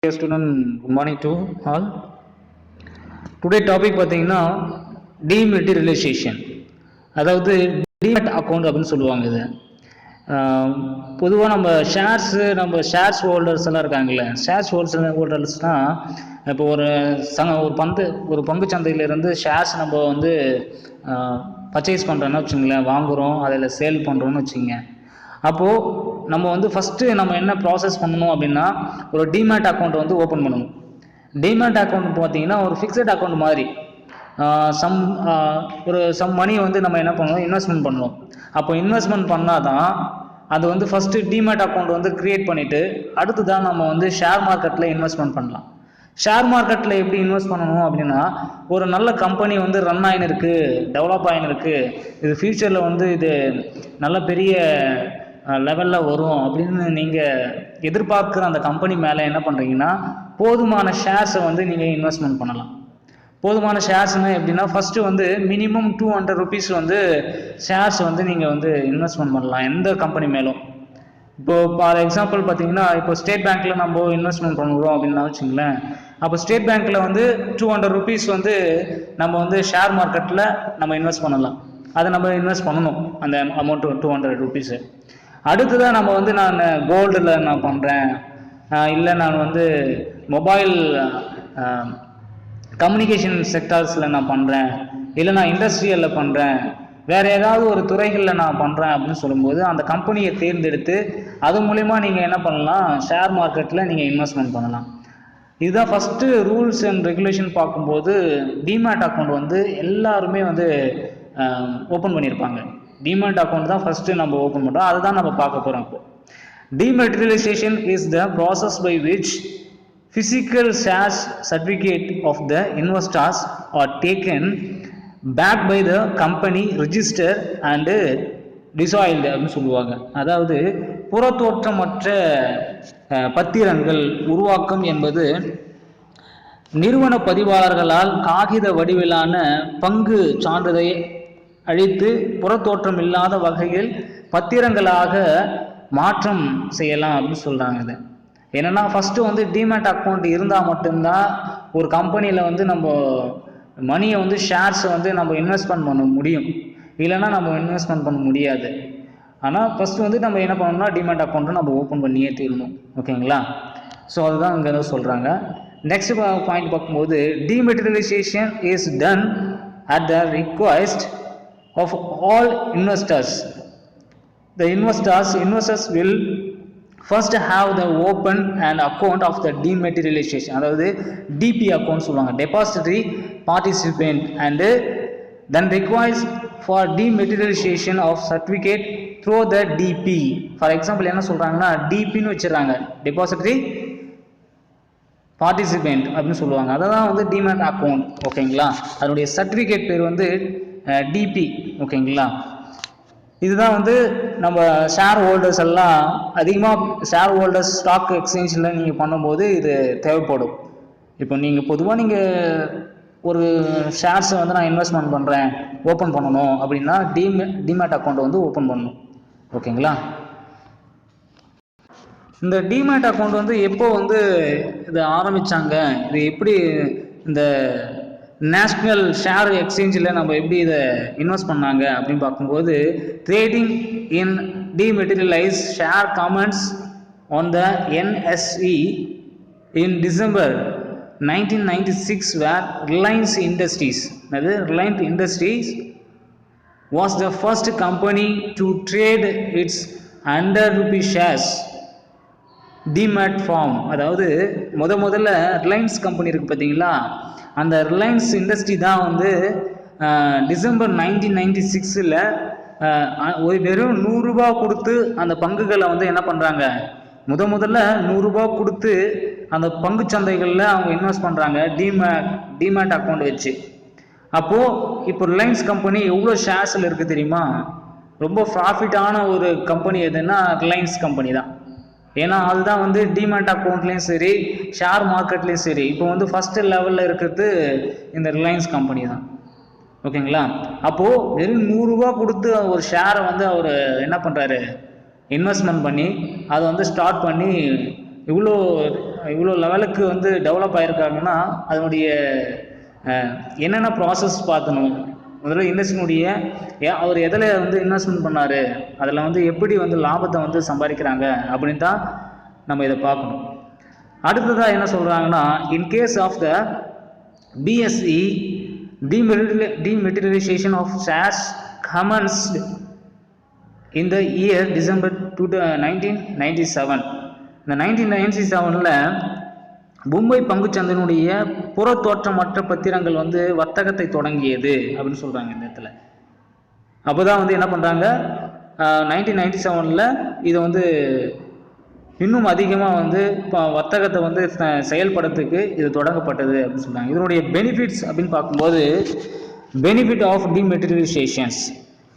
Dear student, good morning to all. Today topic பார்த்தீங்கன்னா டீமெட்டீரியலைசேஷன், அதாவது demat account அப்படின்னு சொல்லுவாங்க. இது பொதுவாக நம்ம ஷேர்ஸ் ஹோல்டர்ஸ் எல்லாம் இருக்காங்கல்ல, ஷேர்ஸ் ஹோல்டர்ஸ்னால் இப்போ ஒரு பங்கு சந்தையிலேருந்து ஷேர்ஸ் நம்ம வந்து பர்ச்சேஸ் பண்ணுறோன்னா வச்சுங்களேன், வாங்குகிறோம், அதில் சேல் பண்ணுறோன்னு வச்சுங்க. அப்போது நம்ம வந்து ஃபஸ்ட்டு நம்ம என்ன ப்ராசஸ் பண்ணணும் அப்படின்னா, ஒரு டிமேட் அக்கௌண்ட் வந்து ஓப்பன் பண்ணணும். டிமேட் அக்கௌண்ட் பார்த்தீங்கன்னா ஒரு ஃபிக்ஸட் அக்கௌண்ட் மாதிரி, சம் மணி வந்து நம்ம என்ன பண்ணணும், இன்வெஸ்ட்மெண்ட் பண்ணணும். அப்போ இன்வெஸ்ட்மெண்ட் பண்ணால் தான் அது வந்து ஃபஸ்ட்டு டிமேட் அக்கௌண்ட் வந்து க்ரியேட் பண்ணிவிட்டு அடுத்து தான் நம்ம வந்து ஷேர் மார்க்கெட்டில் இன்வெஸ்ட்மெண்ட் பண்ணலாம். ஷேர் மார்க்கெட்டில் எப்படி இன்வெஸ்ட் பண்ணணும் அப்படின்னா, ஒரு நல்ல கம்பெனி வந்து ரன் ஆகின்னு இருக்குது, டெவலப் ஆகின்னு இருக்குது, இது ஃப்யூச்சரில் வந்து இது நல்ல பெரிய லெவலில் வரும் அப்படின்னு நீங்கள் எதிர்பார்க்குற அந்த கம்பெனி மேலே என்ன பண்ணுறீங்கன்னா, போதுமான ஷேர்ஸை வந்து நீங்கள் இன்வெஸ்ட்மெண்ட் பண்ணலாம். போதுமான ஷேர்ஸ்னால் எப்படின்னா, ஃபஸ்ட்டு வந்து மினிமம் 200 rupees வந்து ஷேர்ஸ் வந்து நீங்கள் வந்து இன்வெஸ்ட்மெண்ட் பண்ணலாம் எந்த கம்பெனி மேலும். இப்போது ஃபார் எக்ஸாம்பிள் பார்த்தீங்கன்னா, இப்போ ஸ்டேட் பேங்க்கில் நம்ம இன்வெஸ்ட்மெண்ட் பண்ணுறோம் அப்படின்னா வச்சுங்களேன், அப்போ ஸ்டேட் பேங்க்கில் வந்து 200 rupees வந்து நம்ம வந்து ஷேர் மார்க்கெட்டில் நம்ம இன்வெஸ்ட் பண்ணலாம். அதை நம்ம இன்வெஸ்ட் பண்ணணும், அந்த அமௌண்ட்டு 200 rupees. அடுத்ததான் நம்ம வந்து நான் கோல்டில் நான் பண்ணுறேன், இல்லை நான் வந்து மொபைல் கம்யூனிகேஷன் செக்டார்ஸில் நான் பண்ணுறேன், இல்லை நான் இண்டஸ்ட்ரியலில் பண்ணுறேன், வேறு ஏதாவது ஒரு துறைகளில் நான் பண்ணுறேன் அப்படின்னு சொல்லும்போது அந்த கம்பெனியை தேர்ந்தெடுத்து அது மூலிமா நீங்கள் என்ன பண்ணலாம், ஷேர் மார்க்கெட்டில் நீங்கள் இன்வெஸ்ட்மெண்ட் பண்ணலாம். இதுதான் ஃபஸ்ட்டு ரூல்ஸ் அண்ட் ரெகுலேஷன். பார்க்கும்போது டிமேட் அக்கௌண்ட் வந்து எல்லாருமே வந்து ஓப்பன் பண்ணியிருப்பாங்க. டிமேட் அக்கௌண்ட் தான் ஃபஸ்ட்டு நம்ம ஓப்பன் பண்ணுறோம், அதுதான் நம்ம பார்க்க போகிறோம். இப்போ dematerialization is the process by which physical shares certificate of the investors are taken back by the company register and dissolved அப்படின்னு சொல்லுவாங்க. அதாவது புறத்தோற்றமற்ற பத்திரங்கள் உருவாக்கம் என்பது நிறுவன பதிவாளர்களால் காகித வடிவிலான பங்கு சான்றிதழை அழித்து புறத்தோற்றம் இல்லாத வகையில் பத்திரங்களாக மாற்றம் செய்யலாம் அப்படின்னு சொல்கிறாங்க. இது என்னென்னா, ஃபஸ்ட்டு வந்து டிமேட் அக்கௌண்ட் இருந்தால் மட்டும்தான் ஒரு கம்பெனியில் வந்து நம்ம மணியை வந்து ஷேர்ஸை வந்து நம்ம இன்வெஸ்ட்மெண்ட் பண்ண முடியும், இல்லைன்னா நம்ம இன்வெஸ்ட்மெண்ட் பண்ண முடியாது. ஆனால் ஃபஸ்ட்டு வந்து நம்ம என்ன பண்ணணும்னா டிமேட் அக்கௌண்ட்டை நம்ம ஓப்பன் பண்ணியே தீரணும். ஓகேங்களா? ஸோ அதுதான் இங்கே தான் சொல்கிறாங்க. நெக்ஸ்ட் பாயிண்ட் பார்க்கும்போது, dematerialisation is done at the request of all investors. The investors will first have the open an account of the dematerialization, அதாவது DP account சொல்லுவாங்க, depository participant, and then requires for dematerialization of certificate through the DP. For example என்ன சொல்றாங்கன்னா, DP ன்னு வச்சிருக்காங்க, depository participant அப்படின்னு சொல்லுவாங்க. அதான் வந்து டிமேட் அக்கௌண்ட். ஓகேங்களா? அதனுடைய சர்டிஃபிகேட் பேர் வந்து டிபி. ஓகேங்களா? இதுதான் வந்து நம்ம ஷேர் ஹோல்டர்ஸ் எல்லாம் அதிகமாக ஷேர் ஹோல்டர்ஸ் ஸ்டாக் எக்ஸ்சேஞ்சில் நீங்கள் பண்ணும்போது இது தேவைப்படும். இப்போ நீங்கள் பொதுவாக நீங்கள் ஒரு ஷேர்ஸை வந்து நான் இன்வெஸ்ட்மெண்ட் பண்ணுறேன், ஓப்பன் பண்ணணும் அப்படின்னா டிமேட் அக்கௌண்ட் வந்து ஓப்பன் பண்ணணும். ஓகேங்களா? இந்த டிமேட் அக்கௌண்ட் வந்து எப்போ வந்து இதை ஆரம்பித்தாங்க, இது எப்படி இந்த நேஷ்னல் ஷேர் எக்ஸ்சேஞ்சில் நம்ம எப்படி இதை இன்வெஸ்ட் பண்ணாங்க அப்படின்னு பார்க்கும்போது, trading in dematerialise share commenced on the NSE in December 1996 where Reliance Industries was the first company to trade its 100 rupee shares demat form. அதாவது முதல்ல ரிலையன்ஸ் கம்பெனி இருக்குது பார்த்தீங்களா, அந்த ரிலையன்ஸ் இண்டஸ்ட்ரி தான் வந்து டிசம்பர் 1996 வெறும் 100 ரூபா கொடுத்து அந்த பங்குகளை வந்து என்ன பண்ணுறாங்க, முதல்ல 100 ரூபா கொடுத்து அந்த பங்கு சந்தைகளில் அவங்க இன்வெஸ்ட் பண்ணுறாங்க டிமேட் அக்கௌண்ட் வச்சு. அப்போது இப்போ ரிலையன்ஸ் கம்பெனி எவ்வளோ ஷேர்ஸில் இருக்குது தெரியுமா? ரொம்ப ப்ராஃபிட்டான ஒரு கம்பெனி எதுன்னா ரிலையன்ஸ் கம்பெனி தான். ஏன்னா அதுதான் வந்து டிமேட் அக்கௌண்ட்லேயும் சரி ஷேர் மார்க்கெட்லேயும் சரி இப்போ வந்து ஃபஸ்ட்டு லெவலில் இருக்கிறது இந்த ரிலையன்ஸ் கம்பெனி தான். ஓகேங்களா? அப்போது வெறும் 100 ரூபா கொடுத்து ஒரு ஷேரை வந்து அவர் என்ன பண்ணுறாரு, இன்வெஸ்ட்மெண்ட் பண்ணி அதை வந்து ஸ்டார்ட் பண்ணி இவ்வளோ இவ்வளோ லெவலுக்கு வந்து டெவலப் ஆகிருக்காங்கன்னா அதனுடைய என்னென்ன ப்ராசஸ் பார்க்கணும். முதல்ல இண்டஸ்ட்ரியினுடைய அவர் எதில் வந்து இன்வெஸ்ட்மெண்ட் பண்ணார், அதில் வந்து எப்படி வந்து லாபத்தை வந்து சம்பாதிக்கிறாங்க அப்படின்னு தான் நம்ம இதை பார்க்கணும். அடுத்ததாக என்ன சொல்கிறாங்கன்னா, in case of the BSE demercialization of shares commenced in the year December 1997. இந்த 1997ல் மும்பை பங்குச்சந்தையினுடைய புற தோற்றமற்ற பத்திரங்கள் வந்து வர்த்தகத்தை தொடங்கியது அப்படின்னு சொல்கிறாங்க இந்த இடத்துல. அப்போ தான் வந்து என்ன பண்ணுறாங்க, 1997ல் இதை வந்து இன்னும் அதிகமாக வந்து இப்போ வர்த்தகத்தை வந்து செயல்படுறதுக்கு இது தொடங்கப்பட்டது அப்படின்னு சொல்கிறாங்க. இதனுடைய பெனிஃபிட்ஸ் அப்படின்னு பார்க்கும்போது, பெனிஃபிட் ஆஃப் டிமெட்டீரியலைசேஷன்ஸ்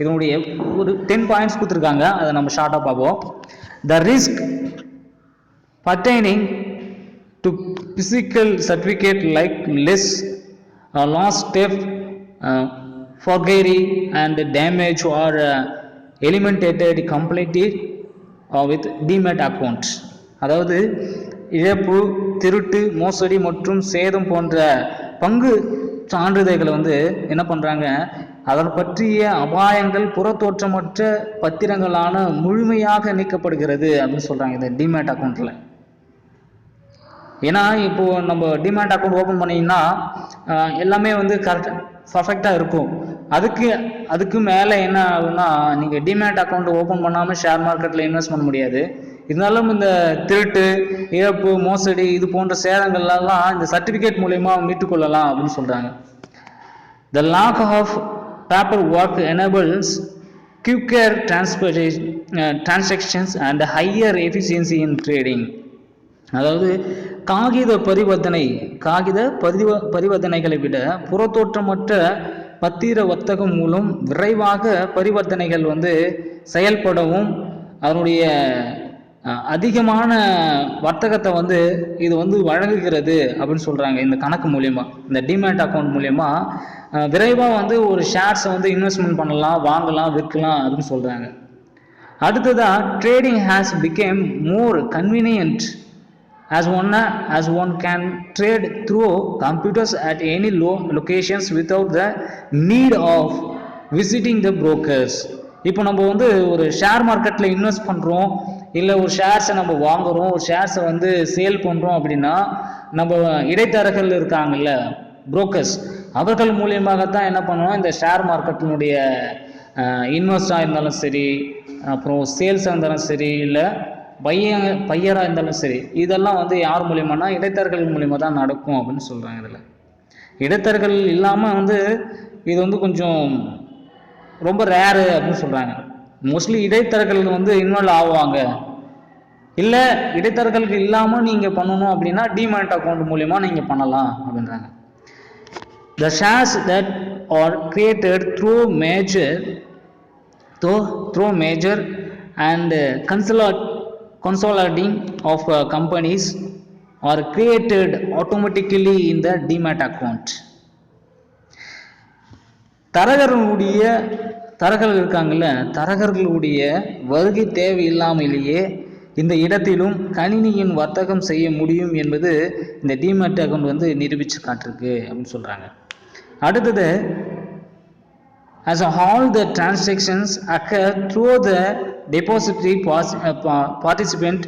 இதனுடைய ஒரு 10 பாயிண்ட்ஸ் கொடுத்துருக்காங்க. அதை நம்ம ஷார்ட்டாக பார்ப்போம். The risk pertaining to physical certificate like less loss theft, forgery and damage or eliminated completely with demat account. அதாவது இழப்பு, திருட்டு, மோசடி மற்றும் சேதம் போன்ற பங்கு சான்றிதழ்களை வந்து என்ன பண்ணுறாங்க, அதை பற்றிய அபாயங்கள் புறத்தோற்றமற்ற பத்திரங்களான முழுமையாக நீக்கப்படுகிறது அப்படின்னு சொல்கிறாங்க இந்த டிமேட் அக்கௌண்ட்டில். ஏன்னா இப்போது நம்ம டிமேட் அக்கௌண்ட் ஓப்பன் பண்ணிங்கன்னா எல்லாமே வந்து பர்ஃபெக்டாக இருக்கும். அதுக்கு மேலே என்ன ஆகுன்னா, நீங்கள் டிமேட் அக்கௌண்ட் ஓப்பன் பண்ணாமல் ஷேர் மார்க்கெட்டில் இன்வெஸ்ட் பண்ண முடியாது. இருந்தாலும் இந்த திருட்டு, இழப்பு, மோசடி இது போன்ற சேதங்கள்லாம் இந்த சர்டிஃபிகேட் மூலயமா மீட்டுக்கொள்ளலாம் அப்படின்னு சொல்கிறாங்க. The lack of paperwork enables quicker transactions and higher efficiency in trading. அதாவது காகித பரிவர்த்தனைகளை விட புறத்தோற்றமற்ற பத்திர வர்த்தகம் மூலம் விரைவாக பரிவர்த்தனைகள் வந்து செயல்படவும் அதனுடைய அதிகமான வர்த்தகத்தை வந்து இது வந்து வழங்குகிறது அப்படின்னு சொல்கிறாங்க. இந்த கணக்கு மூலயமா, இந்த டிமேட் அக்கௌண்ட் மூலயமா விரைவாக வந்து ஒரு ஷேர்ஸை வந்து இன்வெஸ்ட்மெண்ட் பண்ணலாம், வாங்கலாம், விற்கலாம் அப்படின்னு சொல்கிறாங்க. அடுத்ததாக trading has became more convenient as one can trade through computers at any locations without the need of visiting the brokers. இப்போ நம்ம வந்து ஒரு ஷேர் மார்க்கெட்டில் இன்வெஸ்ட் பண்ணுறோம், இல்லை ஒரு ஷேர்ஸை நம்ம வாங்குகிறோம், ஒரு ஷேர்ஸை வந்து சேல் பண்ணுறோம் அப்படின்னா நம்ம இடைத்தரகர்கள் இருக்காங்கல்ல, புரோக்கர்ஸ், அவர்கள் மூலியமாகத்தான் என்ன பண்ணுவோம், இந்த ஷேர் மார்க்கெட்டினுடைய இன்வெஸ்டாக இருந்தாலும் சரி, அப்புறம் சேல்ஸாக இருந்தாலும் சரி, இல்லை பையராக இருந்தாலும் சரி, இதெல்லாம் வந்து யார் மூலியமானா இடைத்தரகர்கள் மூலியமாக தான் நடக்கும் அப்படின்னு சொல்கிறாங்க. இதில் இடைத்தரகர்கள் இல்லாமல் வந்து இது வந்து கொஞ்சம் ரொம்ப ரேரு அப்படின்னு சொல்கிறாங்க. மோஸ்ட்லி இடைத்தரகர்கள் வந்து இன்வால்வ் ஆகுவாங்க. இல்லை இடைத்தரகர்களுக்கு இல்லாமல் நீங்கள் பண்ணணும் அப்படின்னா டிமேட் அக்கௌண்ட் மூலிமா நீங்கள் பண்ணலாம் அப்படின்றாங்க. The shares that are created through major and consolidating of companies are created automatically in the demat account. தரகர்கள் இருக்காங்கல்ல, தரகர்களுடைய வருகை தேவையில்லாமலேயே இந்த இடத்திலும் கணினியின் வர்த்தகம் செய்ய முடியும் என்பது இந்த டிமேட் அக்கௌண்ட் வந்து நிரூபித்து காட்டிருக்கு அப்படின்னு சொல்கிறாங்க. அடுத்தது, as all the transactions occur through the depository participant,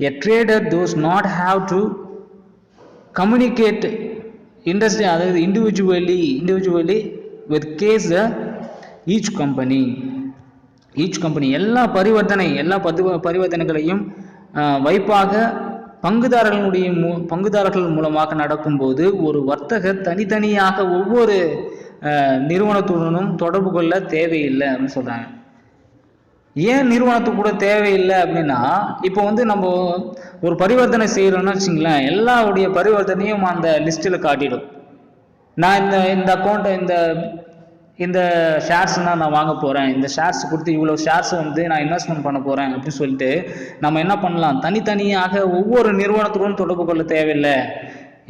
a trader does not have to communicate individually with case each company. எல்லா பரிவர்த்தனைகளையும் வைப்பாக பங்குதாரர்கள் மூலமாக நடக்கும்போது ஒரு வர்த்தகர் தனித்தனியாக ஒவ்வொரு நிறுவனத்துடனும் தொடர்பு கொள்ள தேவையில்லை அப்படின்னு சொல்கிறாங்க. ஏன் நிறுவனத்துக்கு கூட தேவையில்லை அப்படின்னா, இப்போ வந்து நம்ம ஒரு பரிவர்த்தனை செய்கிறோம்னு வச்சுங்களேன், எல்லாருடைய பரிவர்த்தனையும் அந்த லிஸ்ட்டில் காட்டிடும். நான் இந்த அக்கௌண்ட்டை இந்த ஷேர்ஸ்னால் நான் வாங்க போகிறேன், இந்த ஷேர்ஸ் கொடுத்து இவ்வளோ ஷேர்ஸ் வந்து நான் இன்வெஸ்ட்மெண்ட் பண்ண போகிறேன் அப்படின்னு சொல்லிட்டு நம்ம என்ன பண்ணலாம், தனித்தனியாக ஒவ்வொரு நிறுவனத்துடன் தொடர்பு கொள்ள தேவையில்லை.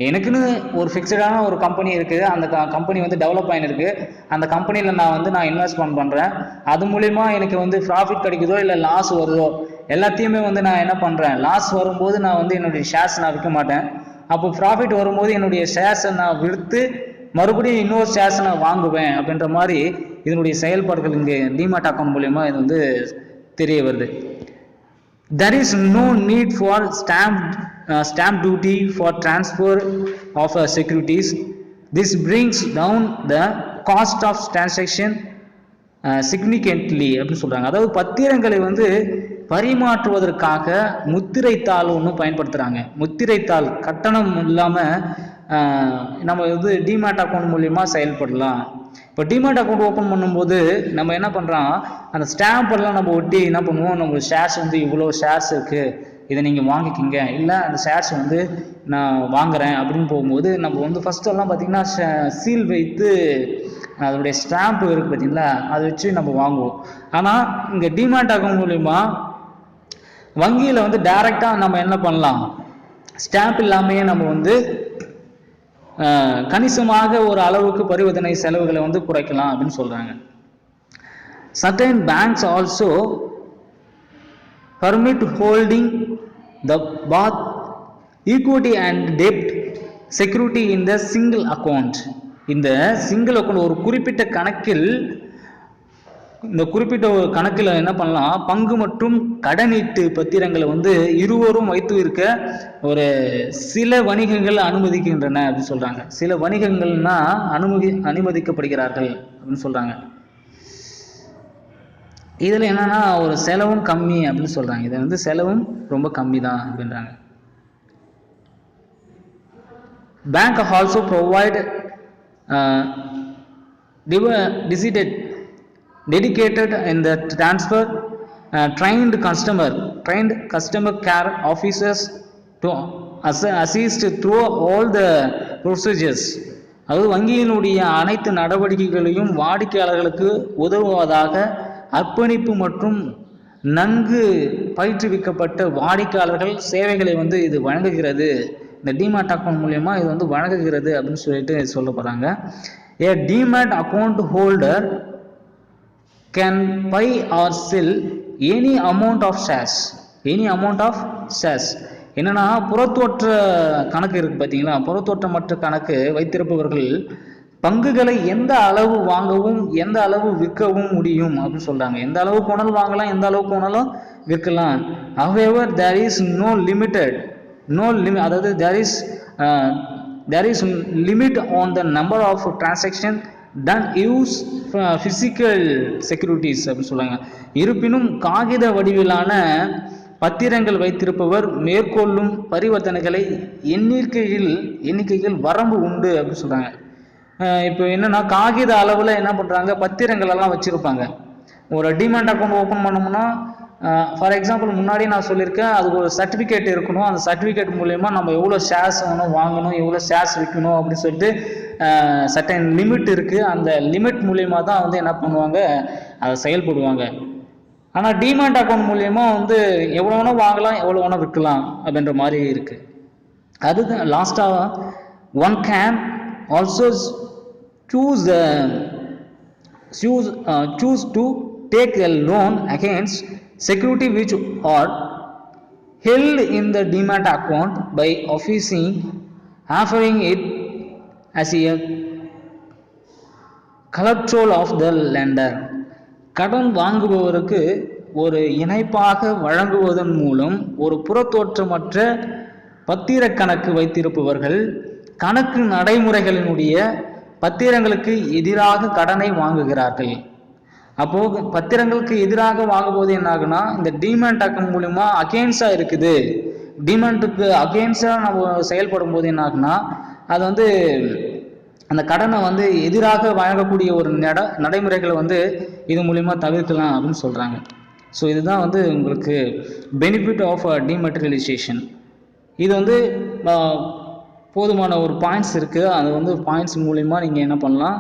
எனக்குன்னு ஒரு ஃபிக்ஸடான ஒரு கம்பெனி இருக்குது, அந்த கம்பெனி வந்து டெவலப் ஆகிருக்கு, அந்த கம்பெனியில் நான் இன்வெஸ்ட்மெண்ட் பண்ணுறேன், அது மூலிமா எனக்கு வந்து ப்ராஃபிட் கிடைக்குதோ இல்லை லாஸ் வருதோ எல்லாத்தையுமே வந்து நான் என்ன பண்ணுறேன், லாஸ் வரும்போது நான் வந்து என்னுடைய ஷேர்ஸ் நான் விற்க மாட்டேன். அப்போ ப்ராஃபிட் வரும்போது என்னுடைய ஷேர்ஸை நான் விற்று மறுபடியும் இன்னொரு ஷேர்ஸை நான் வாங்குவேன் அப்படின்ற மாதிரி இதனுடைய செயல்பாடுகள் இங்கே டிமேட் அக்கௌண்ட் மூலயமா இது வந்து தெரிய வருது. There is no need for stamp duty for transfer of securities. This brings down the cost of transaction significantly அப்படின்னு சொல்றாங்க. அதாவது பத்திரங்களை வந்து பரிமாற்றுவதற்காக முத்திரைத்தாள் ஒன்று பயன்படுத்துகிறாங்க. முத்திரைத்தாள் கட்டணம் இல்லாமல் நம்ம வந்து டிமேட் அக்கௌண்ட் மூலியமாக செயல்படலாம். இப்போ டிமேட் அக்கௌண்ட் ஓப்பன் பண்ணும்போது நம்ம என்ன பண்ணுறோம், அந்த ஸ்டாம்பெல்லாம் நம்ம ஒட்டி என்ன பண்ணுவோம், நம்ம ஷேர்ஸ் வந்து இவ்வளோ ஷேர்ஸ் இருக்குது, இதை நீங்கள் வாங்கிக்கிங்க, இல்லை அந்த ஷேர்ஸ் வந்து நான் வாங்குறேன் அப்படின்னு போகும்போது நம்ம வந்து ஃபஸ்ட்டெல்லாம் பார்த்திங்கன்னா சீல் வைத்து அதனுடைய ஸ்டாம்ப் இருக்குது பார்த்தீங்களா, அதை வச்சு நம்ம வாங்குவோம். ஆனால் இங்கே டிமேட் அக்கௌண்ட் மூலிமா வங்கியில் வந்து டைரெக்டாக நம்ம என்ன பண்ணலாம், ஸ்டாம்ப் இல்லாமையே நம்ம வந்து கணிசமாக ஒரு அளவுக்கு பரிவர்த்தனை செலவுகளை வந்து குறைக்கலாம் அப்படின்னு சொல்கிறாங்க. Certain banks also permit holding the both equity and debt security in the single account. இந்த சிங்கிள் அக்கௌண்ட் ஒரு குறிப்பிட்ட கணக்கில், இந்த குறிப்பிட்ட ஒரு கணக்கில் என்ன பண்ணலாம், பங்கு மற்றும் கடனீட்டு பத்திரங்களை வந்து இருவரும் வைத்து இருக்க ஒரு சில வணிகங்கள் அனுமதிக்கின்றன அப்படின்னு சொல்றாங்க. சில வணிகங்கள்னா அனுமதிக்கப்படுகிறார்கள் அப்படின்னு சொல்றாங்க. இதுல என்னன்னா ஒரு செலவும் கம்மி அப்படின்னு சொல்றாங்க. இது வந்து செலவும் ரொம்ப கம்மி தான் அப்படின்றாங்க. Bank also provide dedicated in the transfer trained customer care officers to assist through all the procedures. அதாவது வங்கியினுடைய அனைத்து நடவடிக்கைகளையும் வாடிக்கையாளர்களுக்கு உதவுவதாக அர்ப்பணிப்பு மற்றும் நன்கு பயிற்றுவிக்கப்பட்ட வாடிக்கையாளர்கள் சேவைகளை வந்து இது வழங்குகிறது. இந்த டிமேட் அக்கௌண்ட் மூலமா இது வந்து வழங்குகிறது அப்படின்னு சொல்லிட்டு சொல்ல போறாங்க. A demat account holder can buy or sell any amount of shares. என்னன்னா புறத்தோற்ற கணக்கு இருக்கு பார்த்தீங்களா, புறத்தோற்றமற்ற கணக்கு வைத்திருப்பவர்கள் பங்குகளை எந்த அளவு வாங்கவும் எந்த அளவு விற்கவும் முடியும் அப்படின்னு சொல்றாங்க. எந்த அளவு போனாலும் வாங்கலாம், எந்த அளவு போனாலும் விற்கலாம். However, there is no limit, அதாவது there is limit on the number of transactions done use physical securities அப்படின்னு சொல்றாங்க. இருப்பினும் காகித வடிவிலான பத்திரங்கள் வைத்திருப்பவர் மேற்கொள்ளும் பரிவர்த்தனைகளை எண்ணிக்கையில் வரம்பு உண்டு அப்படின்னு சொல்றாங்க. இப்போ என்னன்னா காகித அளவில் என்ன பண்ணுறாங்க, பத்திரங்கள் எல்லாம் வச்சுருப்பாங்க. ஒரு டிமேட் அக்கௌண்ட் ஓப்பன் பண்ணோம்னா ஃபார் எக்ஸாம்பிள் முன்னாடி நான் சொல்லியிருக்கேன், அதுக்கு ஒரு சர்டிஃபிகேட் இருக்கணும். அந்த சர்டிஃபிகேட் மூலயமா நம்ம எவ்வளோ ஷேர்ஸ் வாங்கணும், எவ்வளோ ஷேர்ஸ் விற்கணும் அப்படின்னு சொல்லிட்டு சர்டன் லிமிட் இருக்குது. அந்த லிமிட் மூலயமா தான் வந்து என்ன பண்ணுவாங்க, அதை செயல்படுவாங்க. ஆனால் டிமேட் அக்கௌண்ட் மூலயமா வந்து எவ்வளோ வேணால் வாங்கலாம், எவ்வளோ வேணால் விற்கலாம் அப்படின்ற மாதிரி இருக்குது. அதுக்கு லாஸ்ட்டாக one can also choose to take a loan against security which are held in the demat account by offering it as a collateral of the lender. கடன் வாங்குபவருக்கு ஒரு இணைப்பாக வழங்குவதன் மூலம் ஒரு புறத்தோற்றமற்ற பத்திர கணக்கு வைத்திருப்பவர்கள் கணக்கு நடைமுறைகளினுடைய பத்திரங்களுக்கு எதிராக கடனை வாங்குகிறார்கள். அப்போ பத்திரங்களுக்கு எதிராக வாங்கும்போது என்ன ஆகுனா, இந்த டிமேட் அக்கௌண்ட் மூலமா அகெயின்ஸ்டா இருக்குது, டிமேட்டுக்கு அகெயின்ஸ்டா நம்ம செயல்படும் போது என்ன ஆகுனா, அது வந்து அந்த கடனை வந்து எதிராக வழங்கக்கூடிய ஒரு நடைமுறைகளை வந்து இது மூலிமா தவிர்க்கலாம் அப்படின்னு சொல்றாங்க. ஸோ இதுதான் வந்து உங்களுக்கு பெனிஃபிட் ஆஃப் டிமெட்டீரியலைசேஷன். இது வந்து போதுமான ஒரு பாயிண்ட்ஸ் இருக்குது. அது வந்து பாயிண்ட்ஸ் மூலிமா நீங்கள் என்ன பண்ணலாம்,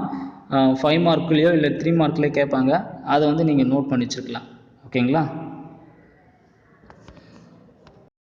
5 மார்க்லேயோ இல்லை 3 மார்க்லேயோ கேட்பாங்க, அதை வந்து நீங்கள் நோட் பண்ணி வச்சுருக்கலாம். ஓகேங்களா?